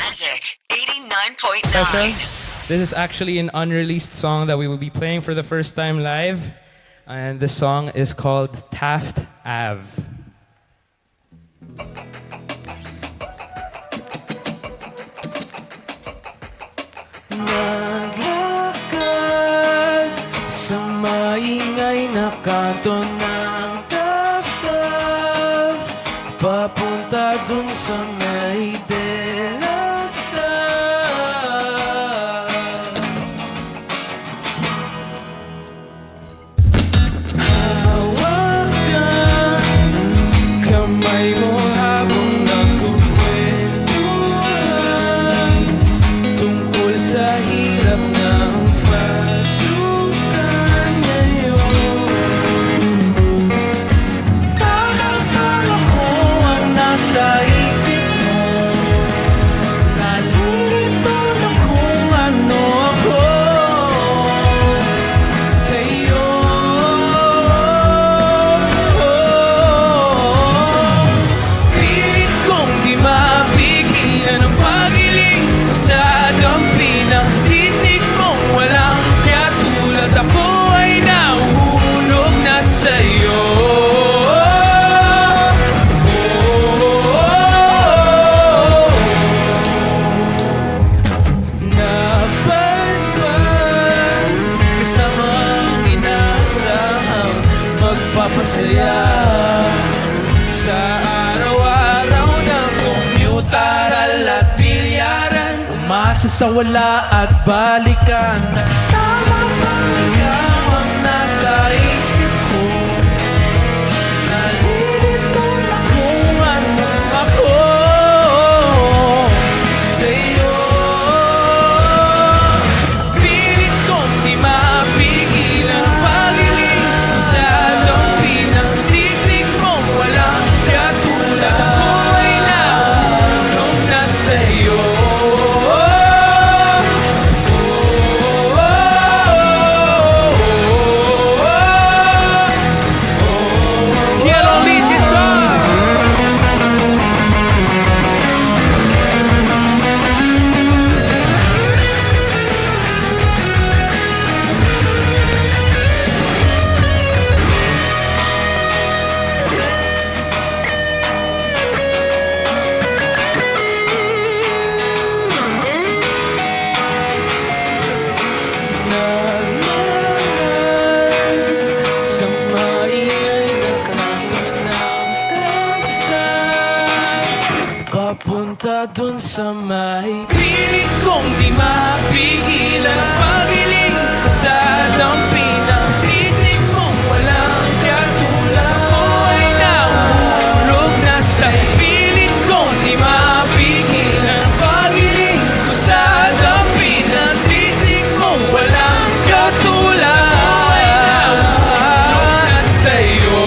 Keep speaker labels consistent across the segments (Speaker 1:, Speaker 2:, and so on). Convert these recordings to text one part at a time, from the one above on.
Speaker 1: Magic
Speaker 2: Special.
Speaker 1: 89.9.
Speaker 2: This is actually an unreleased song that we will be playing for the first time live. And the song is called Taft Ave.
Speaker 3: Naglakad sa maingay na kanto ng Taft Ave, papunta dun sa may De La Salle. Hawakan kamay mo habang nagkukwentuhan tungkol sa hirap ng pagsukan ngayon. Tama-tama ko ang nasa isip mo, nalilito na kung ano ako sa'yo. Pilit kong di mapigilan ang pagiling mo sa dampi ng titig mong walang katulad. Ako ay nahuhulog na sa'yo. Napadpad kasama ang inasahang magpapasaya sa araw-araw na kommutaral at bilyaran. Umasa sa wala at balikan. Tama ba ikaw ang nasa isip ko? Nalilito na kung ano ako sa'yo. Pilit kong di mapigilan ang pagiling mo sa dampi ng titig mong walang katulad. Ako ay nahulog na sa'yo. Yellow lead guitar. Sa maingay na kanto ng Taft Ave, papunta dun sa may pilit kong di mapigilan ang pagiling mo sa dampi ng titig mong walang katulad. Ako ay nahulog na sa'yo. Pilit kong di mapigilan ang pagiling mo sa dampi ng titig mong walang katulad. Ako ay nahulog na sa'yo.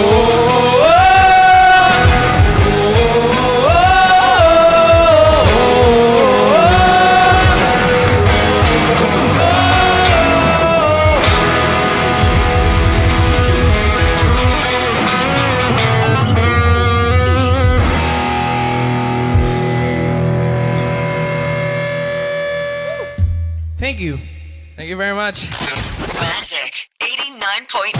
Speaker 2: Thank you. Thank you very much.
Speaker 1: Magic 89.9.